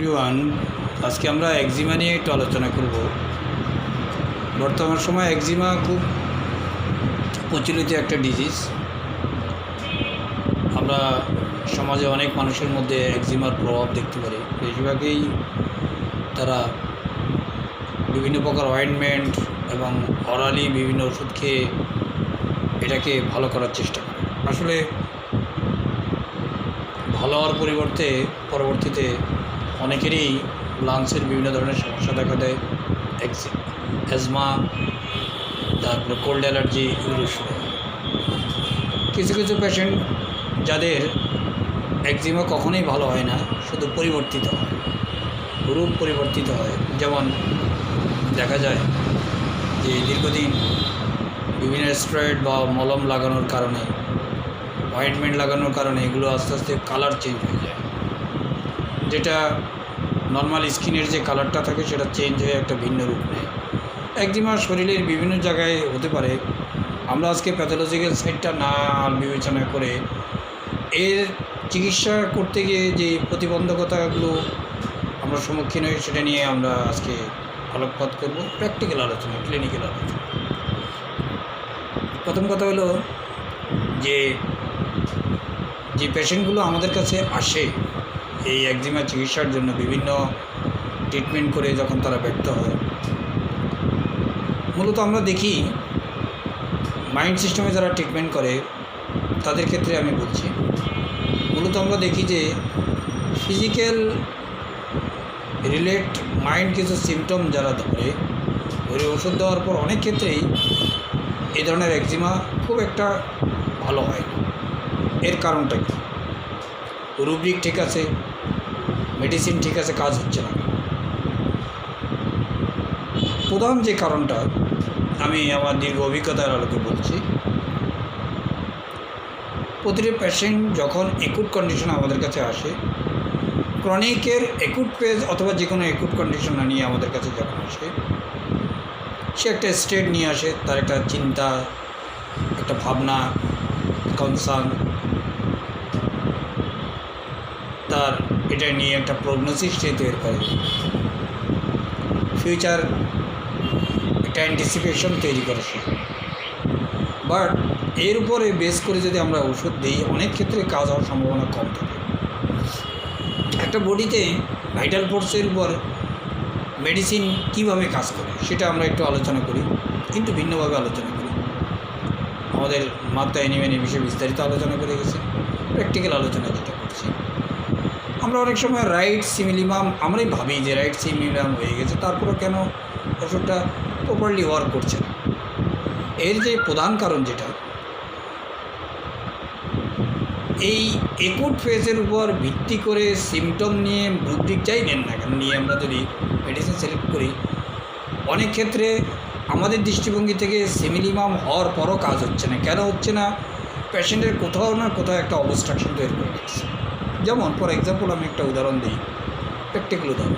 Everyone, আজকে আমরা eczema নিয়ে একটু আলোচনা করব। বর্তমান সময়ে একজিমা খুব প্রচলিত একটা ডিজিজ। আমরা সমাজে অনেক মানুষের মধ্যে একজিমার প্রভাব দেখতে পারি। বেশিরভাগই তারা বিভিন্ন প্রকার অয়েন্টমেন্ট এবং অরালি বিভিন্ন ওষুধ খেয়ে এটাকে ভালো করার চেষ্টা করে। আসলে ভালো হওয়ার পরবর্তীতে অনেকেরই লাংসের বিভিন্ন ধরনের সমস্যা দেখা দেয়, অ্যাজমা, তারপরে কোল্ড অ্যালার্জি, এগুলো শুরু হয়। কিছু কিছু পেশেন্ট যাদের একজিমা কখনোই ভালো হয় না, শুধু পরিবর্তিত হয়, রূপ পরিবর্তিত হয়। যেমন দেখা যায় যে দীর্ঘদিন বিভিন্ন স্টেরয়েড বা মলম লাগানোর কারণে, অয়েন্টমেন্ট লাগানোর কারণে এগুলো আস্তে আস্তে কালার চেঞ্জ হয়ে যায়। যেটা নর্মাল স্কিনের যে কালারটা থাকে সেটা চেঞ্জ হয়ে একটা ভিন্ন রূপ নেয়। একজিমা শরীরের বিভিন্ন জায়গায় হতে পারে। আমরা আজকে প্যাথোলজিক্যাল সাইডটা না বিবেচনা করে এর চিকিৎসা করতে গিয়ে যে প্রতিবন্ধকতাগুলো আমরা সম্মুখীন হই সেটা নিয়ে আমরা আজকে আলোকপাত করব। প্র্যাকটিক্যাল আলোচনা, ক্লিনিক্যাল আলোচনা। প্রথম কথা হলো যে পেশেন্টগুলো আমাদের কাছে আসে এই একজিমা চিকিৎসার জন্য, বিভিন্ন ট্রিটমেন্ট করে যখন তারা ব্যর্থ হয়, মূলত আমরা দেখি মাইন্ড সিস্টেমে যারা ট্রিটমেন্ট করে তাদের ক্ষেত্রে আমি বলছি, মূলত আমরা দেখি যে ফিজিক্যাল রিলেট মাইন্ড কিছু সিমটম যারা ধরে ওষুধ দেওয়ার পর অনেক ক্ষেত্রেই এই ধরনের একজিমা খুব একটা ভালো হয়। এর কারণটা কি? রুব্রিক ঠিক আছে, মেডিসিন ঠিক আছে, কাজ হচ্ছে না। প্রধান যে কারণটা আমি আমার দীর্ঘ অভিজ্ঞতার আলোকে বলছি, প্রতিটি পেশেন্ট যখন একুট কন্ডিশন আমাদের কাছে আসে, ক্রনিকের একুট ফেজ অথবা যে কোনো একুট কন্ডিশন না নিয়ে আমাদের কাছে যখন আসে, সে একটা স্টেট নিয়ে আসে, তার একটা চিন্তা, একটা ভাবনা, কনসার্ন, তার এটা নিয়ে একটা প্রগনোসিস সে তৈরি করে, ফিউচার একটা অ্যান্টিসিপেশন তৈরি করে সে। বাট এর উপরে বেস করে যদি আমরা ওষুধ দিই, অনেক ক্ষেত্রে কাজ হওয়ার সম্ভাবনা কম থাকে। একটা বডিতে ভাইটাল ফোর্সের উপর মেডিসিন কীভাবে কাজ করে সেটা আমরা একটু আলোচনা করি, কিন্তু ভিন্নভাবে আলোচনা করি। আমাদের মাত্রা অ্যানিমেন এই বিষয়ে বিস্তারিত আলোচনা করে গেছে। প্র্যাকটিক্যাল আলোচনা যেটা করছি, আমরা অনেক সময় রাইট সিমিলিমাম আমরাই ভাবি যে রাইট সিমিলিমাম হয়ে গেছে, তারপরেও কেন ওষুধটা প্রপারলি ওয়ার্ক করছে না। এর যে প্রধান কারণ যেটা, এই একুট ফেজের উপর ভিত্তি করে সিমটম নিয়ে রুব্রিক যাই নেন না কেন নিয়ে আমরা যদি মেডিসিন সিলেক্ট করি, অনেক ক্ষেত্রে আমাদের দৃষ্টিভঙ্গি থেকে সিমিলিমাম হওয়ার পরও কাজ হচ্ছে না। কেন হচ্ছে না? পেশেন্টের কোথাও না কোথাও একটা অবস্ট্রাকশন তৈরি করে দিচ্ছে। যেমন ফর এক্সাম্পল আমি একটা উদাহরণ দিই, প্র্যাকটিক্যাল উদাহরণ।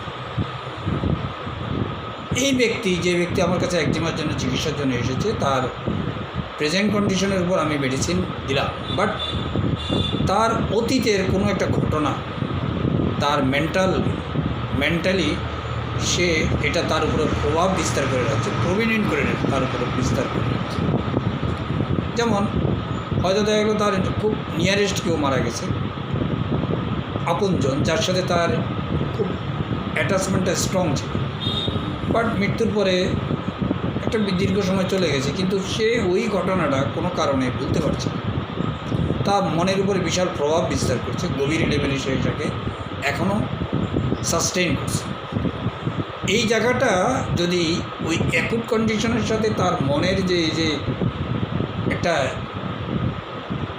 যে ব্যক্তি আমার কাছে একজিমার জন্য চিকিৎসার জন্য এসেছে, তার প্রেজেন্ট কন্ডিশনের উপর আমি মেডিসিন দিলাম, বাট তার অতীতের কোনো একটা ঘটনা তার মেন্টালি সে এটা তার উপরে প্রভাব বিস্তার করে রাখছে, প্রভিনেন্ট করে তার উপরে বিস্তার করে রাখছে। যেমন হয়তো দেখা গেলো তার খুব নিয়ারেস্ট কেউ মারা গেছে, আপনজন, যার সাথে তার খুব অ্যাটাচমেন্টটা স্ট্রং ছিল, বাট মৃত্যুর পরে একটা দীর্ঘ সময় চলে গেছে, কিন্তু সে ওই ঘটনাটা কোনো কারণে ভুলতে পারছে না। তার মনের উপরে বিশাল প্রভাব বিস্তার করছে, গভীর লেভেলে সে এটাকে এখনও সাস্টেইন করছে। এই জায়গাটা যদি ওই অ্যাকুট কন্ডিশনের সাথে তার মনের যে একটা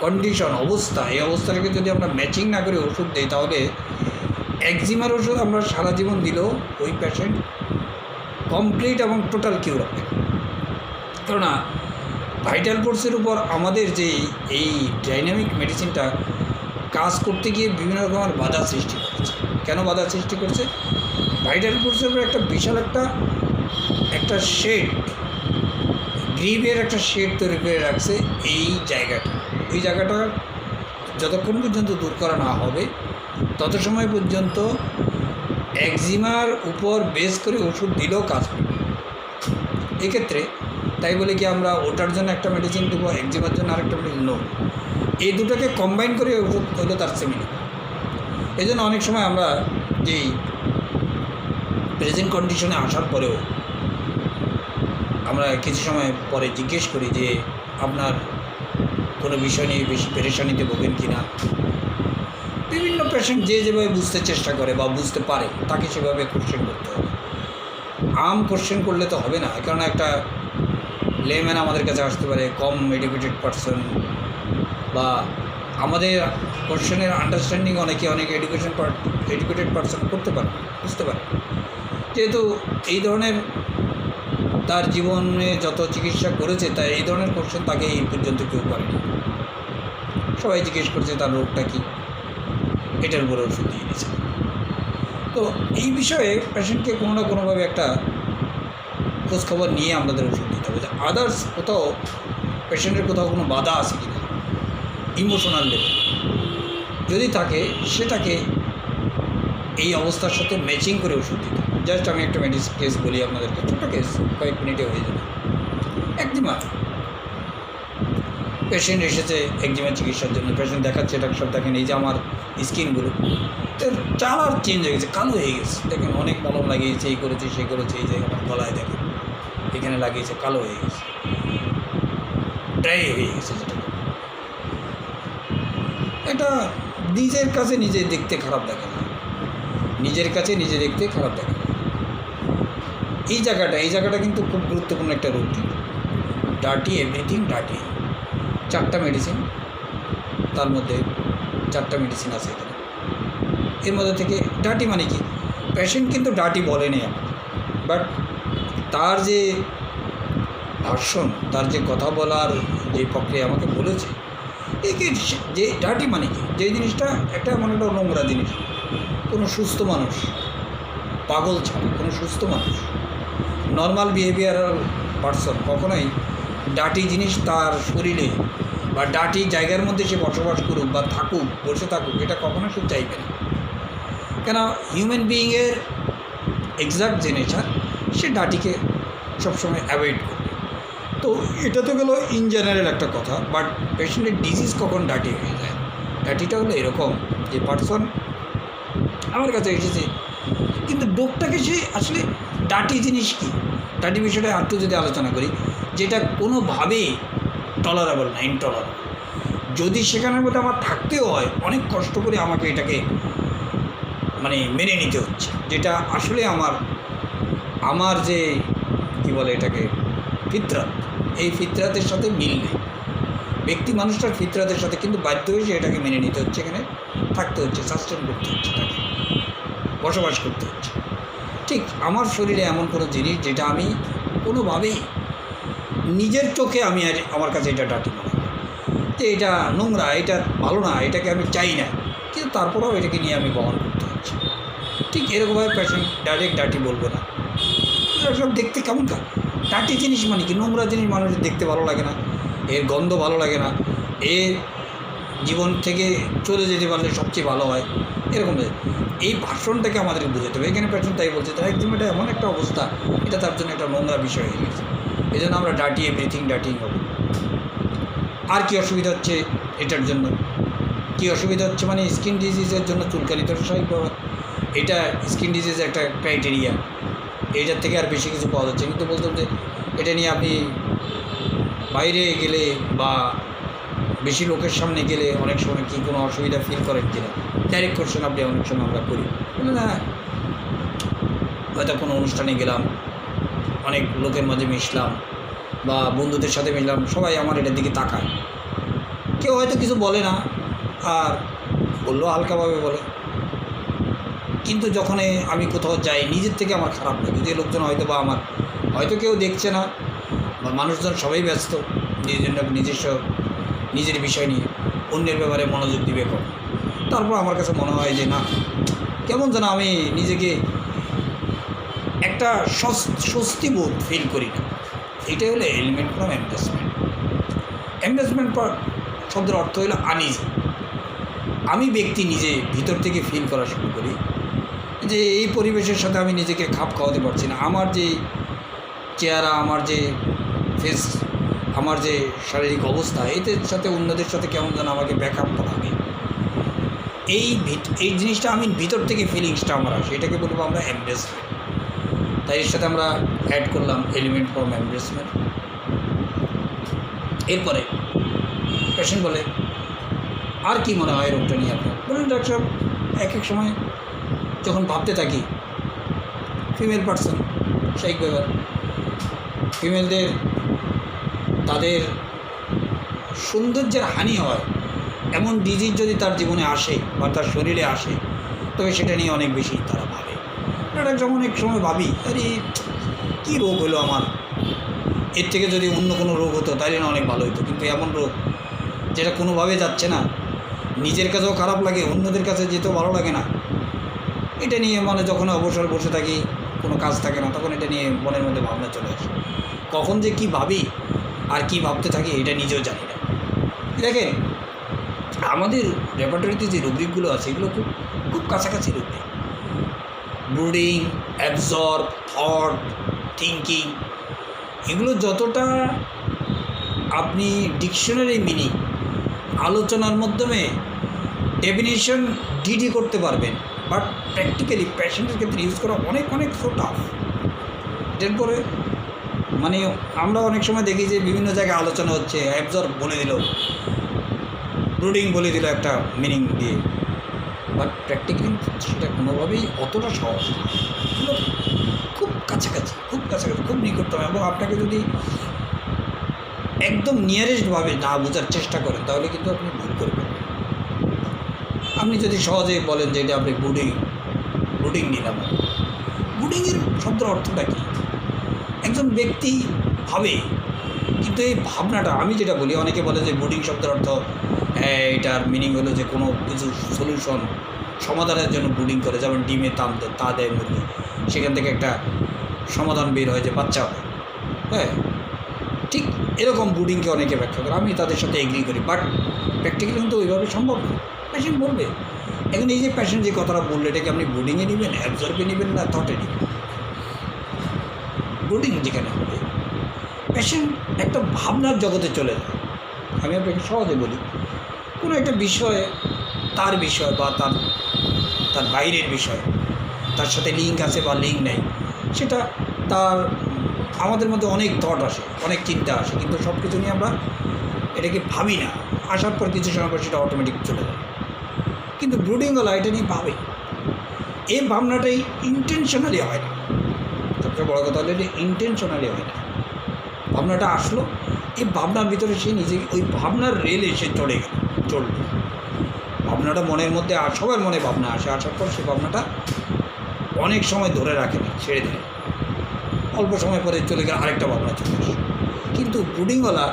কন্ডিশন, অবস্থা, এই অবস্থাটাকে যদি আমরা ম্যাচিং না করে ওষুধ দিই, তাহলে একজিমার ওষুধ আমরা সারা জীবন দিলেও ওই পেশেন্ট কমপ্লিট এবং টোটাল কিউর হবে। কেননা ভাইটাল ফোর্সের উপর আমাদের যে এই ডাইনামিক মেডিসিনটা কাজ করতে গিয়ে বিভিন্ন রকমের বাধা সৃষ্টি করছে। কেন বাধা সৃষ্টি করছে? ভাইটাল ফোর্সের উপর একটা বিশাল একটা শেড, গ্রিভের একটা শেড তৈরি করে রাখছে এই জায়গাটা। ওই জায়গাটা যতক্ষণ পর্যন্ত দূর করা না হবে তত সময় পর্যন্ত একজিমার উপর বেস করে ওষুধ দিলেও কাজ হবে এক্ষেত্রে। তাই বলে কি আমরা ওটার জন্য একটা মেডিসিন দেবো, একজিমার জন্য আরেকটা মেডিসিন? নো, এই দুটোকে কম্বাইন করে ওষুধ হলো তার সেমিনার। এই জন্য অনেক সময় আমরা যেই প্রেজেন্ট কন্ডিশনে আসার পরেও আমরা কিছু সময় পরে জিজ্ঞেস করি যে আপনার কোনো বিষয় নিয়ে বেশি পেরেশানিতে ভোগেন কি না। বিভিন্ন পেশেন্ট যে যেভাবে বুঝতে চেষ্টা করে বা বুঝতে পারে তাকে সেভাবে কোশ্চেন করতে হবে। কোশ্চেন করলে তো হবে না, কারণ একটা লেম্যান আমাদের কাছে আসতে পারে, কম এডুকেটেড পারসন, বা আমাদের কোশ্চেনের আন্ডারস্ট্যান্ডিং অনেক এডুকেটেড পারসন করতে পারে, বুঝতে পারে। যেহেতু এই ধরনের তার জীবনে যত চিকিৎসা করেছে তাই এই ধরনের কোশ্চেন তাকে এই পর্যন্ত কেউ করেনি। সবাই জিজ্ঞেস করছে তার রোগটা কী, এটার উপরে ওষুধ দিয়ে দিয়েছে। তো এই বিষয়ে পেশেন্টকে কোনো না কোনোভাবে একটা খোঁজখবর নিয়ে আমাদের ওষুধ দিতে হবে যে আদার্স কোথাও পেশেন্টের কোথাও কোনো বাধা আছে কি না, ইমোশনাল লেভেল যদি থাকে সেটাকে এই অবস্থার সাথে ম্যাচিং করে ওষুধ দিতে। জাস্ট আমি একটা কেস বলি আপনাদেরকে, ছোটো কেস, কয়েক মিনিটে হয়ে যাবে। একজিমা পেশেন্ট এসেছে একজিমা চিকিৎসার জন্য, পেশেন্ট দেখাচ্ছে ডাক্তার দেখেন এই যে আমার স্কিনগুলো কালার চেঞ্জ হয়ে গেছে, কালো হয়ে গেছে, দেখেন অনেক মলম লাগিয়েছে, এই করেছে সেই করেছে, এই যে আমার গলায় দেখেন এখানে লাগিয়েছে, কালো হয়ে গেছে, ড্রাই হয়ে গেছে। যেটা এটা নিজের কাছে নিজে দেখতে খারাপ দেখে না, নিজের কাছে নিজে দেখতে খারাপ দেখে না। এই জায়গাটা কিন্তু খুব গুরুত্বপূর্ণ একটা রোগ। Dirty, everything dirty. 4টা মেডিসিন, তার মধ্যে 4টা মেডিসিন আছে এখানে। এর মধ্যে থেকে ডার্টি মানে কি, পেশেন্ট কিন্তু ডার্টি বলেনি আমার, বাট তার যে ভার্সন, তার যে কথা বলার যে প্রক্রিয়া আমাকে বলেছে, একে যে ডার্টি মানে কি, যে জিনিসটা একটা মানে একটা নোংরা জিনিস। কোনো সুস্থ মানুষ, পাগল ছাড়া কোনো সুস্থ মানুষ, নর্মাল বিহেভিয়ারাল পারসন কখনোই ডার্টি জিনিস তার শরীরে বা ডার্টি জায়গার মধ্যে সে বসবাস করুক বা থাকুক, বসে থাকুক, এটা কখনো সে চাইবে না। কেন, হিউম্যান বিইংয়ের এক্সাক্ট যে নেচার, সে ডার্টিকে সবসময় অ্যাভয়েড করবে। তো এটা তো গেল ইন জেনারেল একটা কথা, বাট পেশেন্টের ডিজিজ কখন ডার্টি হয়ে যায়, ডার্টিটা হলো এরকম যে পারসন আমার কাছে এসেছে কিন্তু ডোকটাকে সে আসলে ডার্টি জিনিস কী, ডার্টি বিষয়টা আরেকটু যদি আলোচনা করি, যেটা কোনোভাবেই টলারেবল না, ইনটলারেবল। যদি সেখানের মধ্যে আমার থাকতেও হয়, অনেক কষ্ট করে আমাকে এটাকে মানে মেনে নিতে হচ্ছে, যেটা আসলে আমার যে কী বলে এটাকে ফিতরাত, এই ফিতরাতের সাথে মিল নেই। ব্যক্তি মানুষটার ফিতরাতের সাথে কিন্তু বাধ্য হয়ে সে এটাকে মেনে নিতে হচ্ছে, এখানে থাকতে হচ্ছে, সাস্টেন করতে হচ্ছে, তাকে বসবাস করতে হচ্ছে। ঠিক আমার শরীরে এমন কোনো জিনিস যেটা আমি কোনোভাবেই নিজের চোখে আমার কাছে এটা ডার্টি মনে হয়, যে এটা নোংরা, এটা ভালো না, এটাকে আমি চাই না, কিন্তু তারপরেও এটাকে নিয়ে আমি বহন করতে হচ্ছে। ঠিক এরকমভাবে পেশেন্ট ডাইরেক্ট ডার্টি বলবে না, সব দেখতে কেমন ডার্টি জিনিস মানে কি, নোংরা জিনিস মানুষের দেখতে ভালো লাগে না, এর গন্ধ ভালো লাগে না, এর জীবন থেকে চলে যেতে পারলে সবচেয়ে ভালো হয়, এরকম। এই ভাষণটাকে আমাদেরকে বুঝতে হবে। এখানে পেশেন্ট তাই বলছে তার একদম এটা এমন একটা অবস্থা, এটা তার জন্য একটা নোংরা বিষয় হয়ে গেছে, এই জন্য আমরা ডার্টি, এভরিথিং ডার্টি হবে। আর কি অসুবিধা হচ্ছে এটার জন্য, কি অসুবিধা হচ্ছে মানে স্কিন ডিজিজের জন্য চুলকানি তো স্বাভাবিকভাবে, এটা স্কিন ডিজিজের একটা ক্রাইটেরিয়া, এইটার থেকে আর বেশি কিছু পাওয়া যাচ্ছে। কিন্তু বলতাম যে এটা নিয়ে আপনি বাইরে গেলে বা বেশি লোকের সামনে গেলে অনেক সময় কি কোনো অসুবিধা ফিল করেন কিনা, ডাইরেক্ট কোশ্চেন আপনি অনেক সময় আমরা করি, না হয়তো কোনো অনুষ্ঠানে গেলাম, অনেক লোকের মাঝে মিশলাম বা বন্ধুদের সাথে মিশলাম, সবাই আমার এটার দিকে তাকায়, কেউ হয়তো কিছু বলে না, আর বললেও হালকাভাবে বলে, কিন্তু যখন আমি কোথাও যাই নিজের থেকে আমার খারাপ লাগে যে লোকজন হয়তো কেউ দেখছে না, বা মানুষজন সবাই ব্যস্ত নিজের বিষয় নিয়ে, অন্যের ব্যাপারে মনোযোগ দিবে কম। তারপর আমার কাছে মনে হয় যে না, কেমন যেন আমি নিজেকে একটা স্বস্তিবোধ ফিল করি না। এটাই হলো এলিমেন্ট ফ্রম এমব্রেসমেন্ট। এমব্রেসমেন্ট শব্দের অর্থ হলো আনইজি। আমি ব্যক্তি নিজে ভিতর থেকে ফিল করা শুরু করি যে এই পরিবেশের সাথে আমি নিজেকে খাপ খাওয়াতে পারছি না, আমার যে চেহারা, আমার যে ফেস, আমার যে শারীরিক অবস্থা, এদের সাথে অন্যদের সাথে কেমন যেন আমাকে ব্যাকআপ লাগে। এই জিনিসটা আমি ভিতর থেকে ফিলিংসটা আমার আসে, এটাকে বলবো আমরা এমব্রেসমেন্ট। তাই এর সাথে আমরা অ্যাড করলাম এলিমেন্ট ফ্রম এমব্রেসমেন্ট। এরপরে পেশেন্ট বলে, আর কি মনে হয় রোগটা নিয়ে আপনার? বলুন ডাক্তার সাহেব, এক এক সময় যখন ভাবতে থাকি, ফিমেল পার্সন স্বাভাবিক ব্যাপার, ফিমেলদের তাদের সৌন্দর্যের হানি হয় এমন ডিজিজ যদি তার জীবনে আসে বা তার শরীরে আসে, তবে সেটা নিয়ে অনেক বেশি তারা ভাবে। এটা যখন অনেক সময় ভাবি, আরে কী রোগ হলো আমার, এর থেকে যদি অন্য কোনো রোগ হতো তাহলে না অনেক ভালো হতো, কিন্তু এমন রোগ যেটা কোনোভাবে যাচ্ছে না, নিজের কাছেও খারাপ লাগে, অন্যদের কাছে যেতেও ভালো লাগে না। এটা নিয়ে মানে যখন অবসর বসে থাকি, কোনো কাজ থাকে না, তখন এটা নিয়ে মনের মধ্যে ভাবনা চলে আসে। কখন যে কী ভাবি আর কি ভাবতে থাকি এটা নিজেও জানি না। দেখেন, আমাদের রেপার্টরিতে যে রুব্রিকগুলো আছে এগুলো খুব খুব কাছাকাছি rubric. Brooding, absorb, thought, thinking, এগুলো যতটা আপনি ডিকশনারি মিনিং আলোচনার মাধ্যমে ডেফিনিশন ডিডি করতে পারবেন, বাট প্র্যাকটিক্যালি পেশেন্টের ক্ষেত্রে ইউজ করা অনেক অনেক সো টাফ। এরপরে মানে আমরা অনেক সময় দেখি যে বিভিন্ন জায়গায় আলোচনা হচ্ছে, অ্যাবজর্ব বলে দিল, ব্রুডিং বলে দিল একটা মিনিং দিয়ে, বাট প্র্যাকটিক্যালি সেটা কোনোভাবেই অতটা সহজ না। এগুলো খুব কাছাকাছি, খুব কাছাকাছি, খুব নিকটতম। এবং আপনাকে যদি একদম নিয়ারেস্টভাবে না বোঝার চেষ্টা করেন তাহলে কিন্তু আপনি ভুল করবেন। আপনি যদি সহজে বলেন যে এটা আপনি ব্রুডিং নিলাম, ব্রুডিংয়ের শব্দের অর্থটা কী? একজন ব্যক্তি ভাবে, কিন্তু এই ভাবনাটা, আমি যেটা বলি, অনেকে বলে যে ব্রুডিং শব্দের অর্থ এটার মিনিং হলো যে কোনো কিছু সলিউশন সমাধানের জন্য ব্রুডিং করে, যেমন ডিমে তা দেয় মুরগি, সেখান থেকে একটা সমাধান বের হয় যে বাচ্চা হয়। হ্যাঁ, ঠিক এরকম ব্রুডিংকে অনেকে ব্যাখ্যা করে, আমি তাদের সাথে এগ্রি করি, বাট প্র্যাকটিক্যালি কিন্তু ওইভাবে সম্ভব না। পেশেন্ট বলবে, এখন এই যে পেশেন্ট যে কথাটা বললে, এটাকে আপনি ব্রুডিংয়ে নেবেন, অ্যাবজর্বে নেবেন, না থটে নেবেন? ব্রুডিং যেখানে হবে, পেশেন্ট একটা ভাবনার জগতে চলে যায়। আমি আপনাকে সহজে বলি, কোনো একটা বিষয়ে, তার বিষয় বা তার বাইরের বিষয়, তার সাথে লিঙ্ক আছে বা লিঙ্ক নেই, সেটা তার আমাদের মধ্যে অনেক থট আসে, অনেক চিন্তা আসে, কিন্তু সব কিছু নিয়ে আমরা এটাকে ভাবি না। আসার পর কিছু সময় পর সেটা অটোমেটিক চলে যায়। কিন্তু ব্রুডিংওয়ালা এটা নিয়ে ভাবে, এই ভাবনাটাই ইন্টেনশনালি হয় না। সবচেয়ে বড় কথা হলো এটা ইন্টেনশনালি হয় না। ভাবনাটা আসলো, এই ভাবনার ভিতরে সে নিজে ওই ভাবনার রেলে সে চলল। ভাবনাটা মনের মধ্যে, আর সবার মনে ভাবনা আসে, আসার পর সে ভাবনাটা অনেক সময় ধরে রাখে না, ছেড়ে দেয়, অল্প সময় পরে চলে গেলে আরেকটা ভাবনা চলে আসে। কিন্তু ব্রুডিংওয়ালা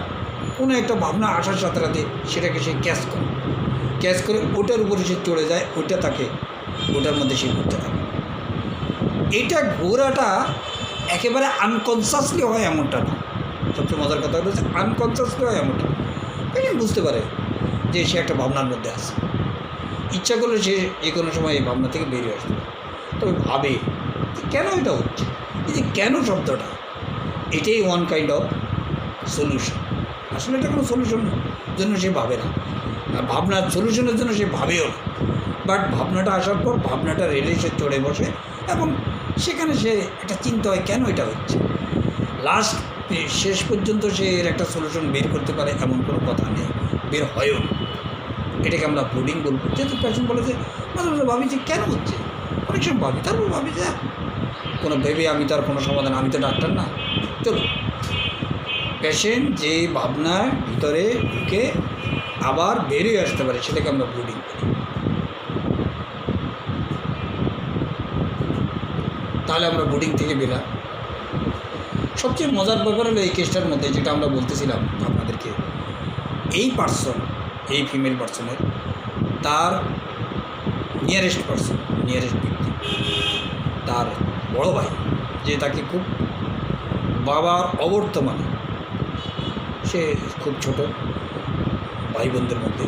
কোনো একটা ভাবনা আসার সাথে সাথে সেটাকে সে ক্যাচ করে ওটার উপরে সে চলে যায়, ওটার মধ্যে সে ঘুরতে থাকে। এটা ঘোরাটা একেবারে আনকনসিয়াসলি হয় এমনটা না। সবচেয়ে মজার কথা হলো যে আনকনসিয়াসলি হয় এমনটা। পেশেন্ট বুঝতে পারে যে সে একটা ভাবনার মধ্যে আছে, ইচ্ছা করলে সে যে কোনো সময় এই ভাবনা থেকে বেরিয়ে আসতে পারে, তবে ভাবে যে কেন এটা হচ্ছে। এই যে কেন শব্দটা, এটাই ওয়ান কাইন্ড অফ সলিউশন। আসলে এটা কোনো সলিউশনের জন্য সে ভাবে না, ভাবনার সলিউশনের জন্য সে ভাবেও না, বাট ভাবনাটা আসার পর ভাবনাটা রেলে সে চড়ে বসে, এবং সেখানে সে একটা চিন্তা হয় কেন এটা হচ্ছে। শেষ পর্যন্ত সে এর একটা সলিউশন বের করতে পারে এমন কোনো কথা নেই, বের হয়ও না। এটাকে আমরা ব্রুডিং বলবো। যেহেতু পেশেন্ট বলে যে মাঝে মাঝে ভাবি যে কেন হচ্ছে, অনেক সময় ভাবি, তারপর ভাবি যে কোনো ভেবে আমি তার কোনো সমাধান, আমি তো ডাক্তার না, চলো। পেশেন্ট যে ভাবনার ভিতরে ঢুকে আবার বেরিয়ে আসতে পারে, সেটাকে আমরা ব্রুডিং করি। তাহলে আমরা ব্রুডিং থেকে বেরা। সবচেয়ে মজার ব্যাপার হলো এই কেসটার মধ্যে, যেটা আমরা বলতেছিলাম আপনাদেরকে, এই ফিমেল পার্সনের তার নিয়ারেস্ট ব্যক্তি, তার বড় ভাই, যে তাকে খুব বাবার অবর্তমানে, সে খুব ছোট ভাই বোনদের মধ্যে,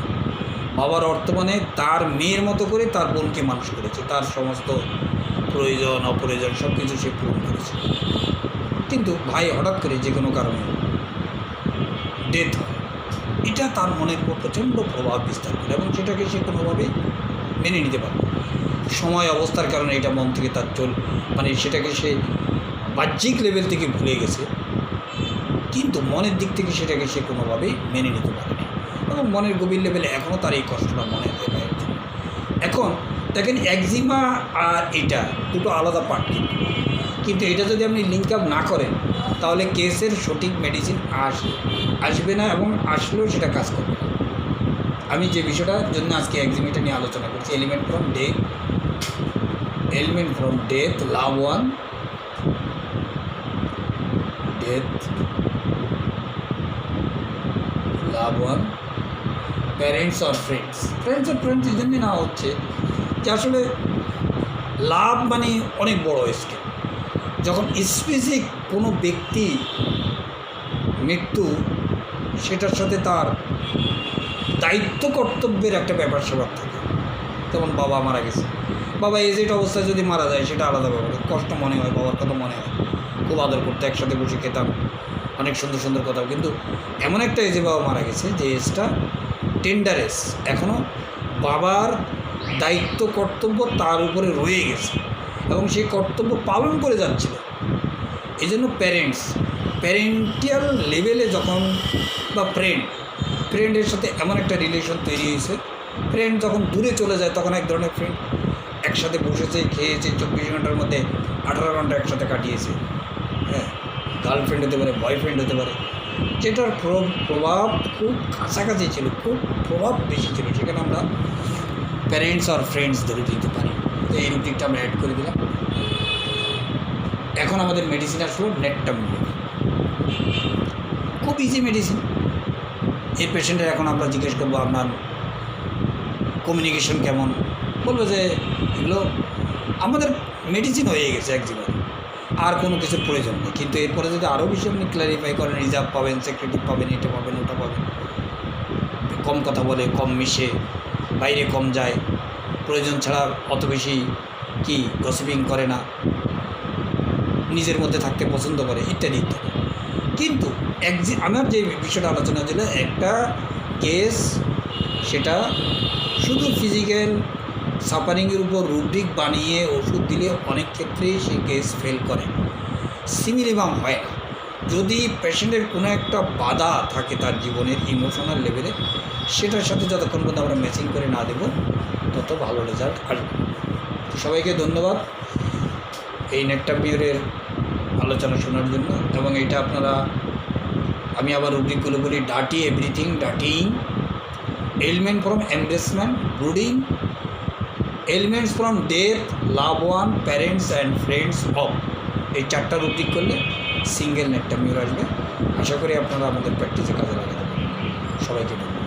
বাবার বর্তমানে তার মেয়ের মতো করে তার বোনকে মানুষ করেছে, তার সমস্ত প্রয়োজন অপ্রয়োজন সব কিছু সে পূরণ করেছে। কিন্তু ভাই হঠাৎ করে যে কোনো কারণে ডেথ হয়, এটা তার মনের উপর প্রচণ্ড প্রভাব বিস্তার করে এবং সেটাকে সে কোনোভাবেই মেনে নিতে পারে। সময় অবস্থার কারণে এটা মন থেকে তার মানে সেটাকে সে বাহ্যিক লেভেল থেকে ভুলে গেছে, কিন্তু মনের দিক থেকে সেটাকে সে কোনোভাবেই মেনে নিতে পারেনি এবং মনের গভীর লেভেলে এখনও তার এই কষ্টটা মনে হয়ে যায়। এখন দেখেন একজিমা আর এটা দুটো আলাদা পার্ট, কিন্তু এটা যদি আপনি লিঙ্ক আপ না করেন তাহলে কেসের সঠিক মেডিসিন আসবে না এবং আসলেও সেটা কাজ করবে না। আমি যে বিষয়টার জন্য আজকে একজিমাটা নিয়ে আলোচনা করছি, element from death, love one, parents or friends এই জন্যই না হচ্ছে যে আসলে লাভ মানে অনেক বড় স্কেল। যখন স্পেসিফিক কোনো ব্যক্তি মৃত্যু, সেটার সাথে তার দায়িত্ব কর্তব্যের একটা ব্যাপার স্যাপার থাকে। যেমন বাবা মারা গেছে, বাবা এজেড অবস্থায় যদি মারা যায় সেটা আলাদা ব্যাপার, কষ্ট মনে হয়, বাবার কথা মনে হয়, খুব আদর করতে, একসাথে বসে খেতাম, অনেক সুন্দর সুন্দর কথা। কিন্তু এমন একটা এজে বাবা মারা গেছে যে এজটা টেন্ডার এজ, এখনও বাবার দায়িত্ব কর্তব্য তার উপরে রয়ে গেছে এবং সেই কর্তব্য পালন করে যাচ্ছিল। এই জন্য প্যারেন্টিয়াল লেভেলে যখন বা ফ্রেন্ডের সাথে এমন একটা রিলেশন তৈরি হয়েছে, ফ্রেন্ড যখন দূরে চলে যায় তখন এক ধরনের ফ্রেন্ড একসাথে বসেছে, খেয়েছে, 24 ঘন্টার মধ্যে 18 ঘন্টা একসাথে কাটিয়েছে। হ্যাঁ, গার্লফ্রেন্ড হতে পারে, বয়ফ্রেন্ড হতে পারে, যেটার প্রভাব খুব কাছাকাছি ছিল, খুব প্রভাব বেশি ছিল, সেখানে আমরা প্যারেন্টস আর ফ্রেন্ডস ধরে দিতে পারি। তো এই রুটিনটা আমরা অ্যাড করে দিলাম। এখন আমাদের মেডিসিন আসলো নেটটামিউর, খুব ইজি মেডিসিন। এই পেশেন্টের এখন আমরা জিজ্ঞেস করবো আপনার কমিউনিকেশন কেমন, বলবো যে এগুলো আমাদের মেডিসিন হয়ে গেছে একজনের, আর কোনো কিছুর প্রয়োজন নেই। কিন্তু এরপরে যদি আরও বেশি আপনি ক্ল্যারিফাই করেন, রিজার্ভ পাবেন, সেক্রেটিভ পাবেন, এটা পাবেন, ওটা পাবেন, কম কথা বলে, কম মিশে, বাইরে কম যায়, প্রয়োজন ছাড়া অত বেশি গসিপিং করে না, নিজের মধ্যে থাকতে পছন্দ করে, ইত্যাদি ইত্যাদি। কিন্তু আমার যে বিষয়টা আলোচনা ছিল, একটা কেস সেটা শুধু ফিজিক্যাল সাফারিংয়ের উপর রুব্রিক বানিয়ে ওষুধ দিলে অনেক ক্ষেত্রেই সেই কেস ফেল করে, সিমিলিমাম হয় না। যদি পেশেন্টের কোনো একটা বাধা থাকে তার জীবনের ইমোশনাল লেভেলে, সেটার সাথে যতক্ষণ পর্যন্ত আমরা ম্যাচিং করে না দেব তত ভালো রেজাল্ট আসবে। সবাইকে ধন্যবাদ এই নেটটামিউরের আলোচনা শোনার জন্য। এবং এটা আপনারা, আমি আবার রুব্রিকগুলো বলি, dirty everything, darting, element from embarrassment, brooding, elements from death, love one, parents and friends of, এই 4টা রুব্রিক করলে সিঙ্গেল নেটটামিউর আসবে। আশা করি আপনারা আমাদের প্র্যাকটিসে কাজে লাগাতে পারবেন। সবাইকে ধন্যবাদ।